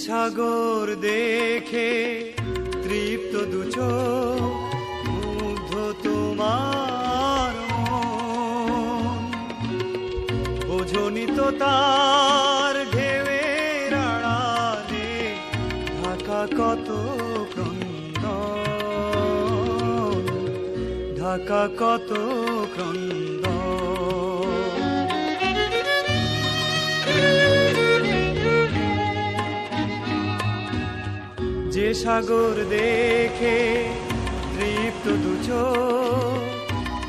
সাগর দেখে তৃপ্ত দুচোখ মুগ্ধ তোমার মন, বোঝনি তো তার ঢেউয়ের আড়ালে ঢাকা কত ক্রন্দন, ঢাকা কত ক্রন্দন। যে সাগর দেখে তৃপ্ত দুচোখ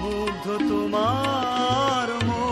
মুগ্ধ তোমার মন,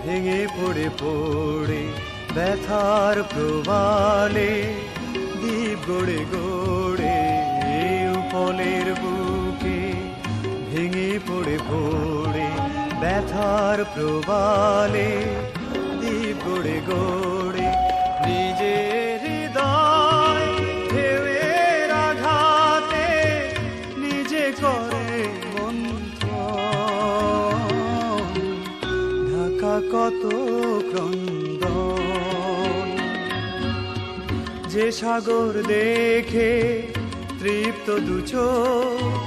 ভেঙে পড়ে পড়ে ব্যথার প্রবালে দ্বীপ গড়ে গড়ে, উপলের বুকে ভেঙে পড়ে পড়ে ব্যথার প্রবালে দ্বীপ গড়ে গড়ে, নিজের হৃদয় ঢেউয়ের আঘাতে নিজে করে কত ক্রন্দন। যে সাগর দেখে তৃপ্ত দুচোখ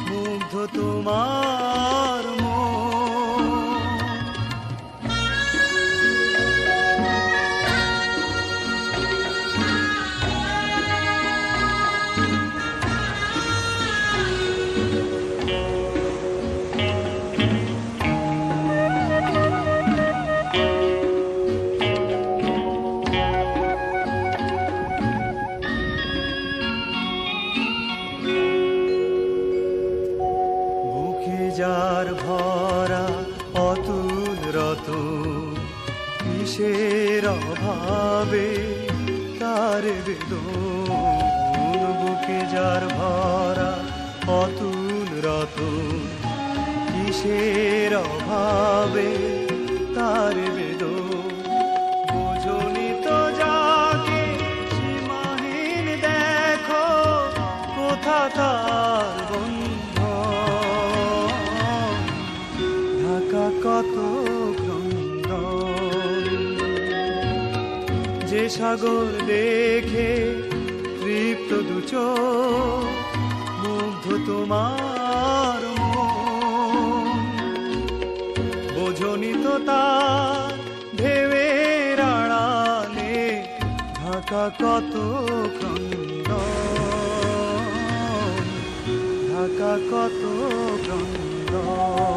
মুগ্ধ তোমার মন, যার ভরা অতুল রতন, কিসের অভাবে তার বেদন, বুকে যার ভরা অতুল রতন, কিসের অভাবে তার বেদন, বোঝনি তো যাকে সীমাহীন দেখো কোথা তার বন্ধু, কত ক্রন্দন। যে সাগর দেখে তৃপ্ত দুচোখ মুগ্ধ তোমার মন, বোঝনি তো তার ঢেউয়ের আড়ালে ঢাকা কত ক্রন্দন, ঢাকা কত ক্রন্দন।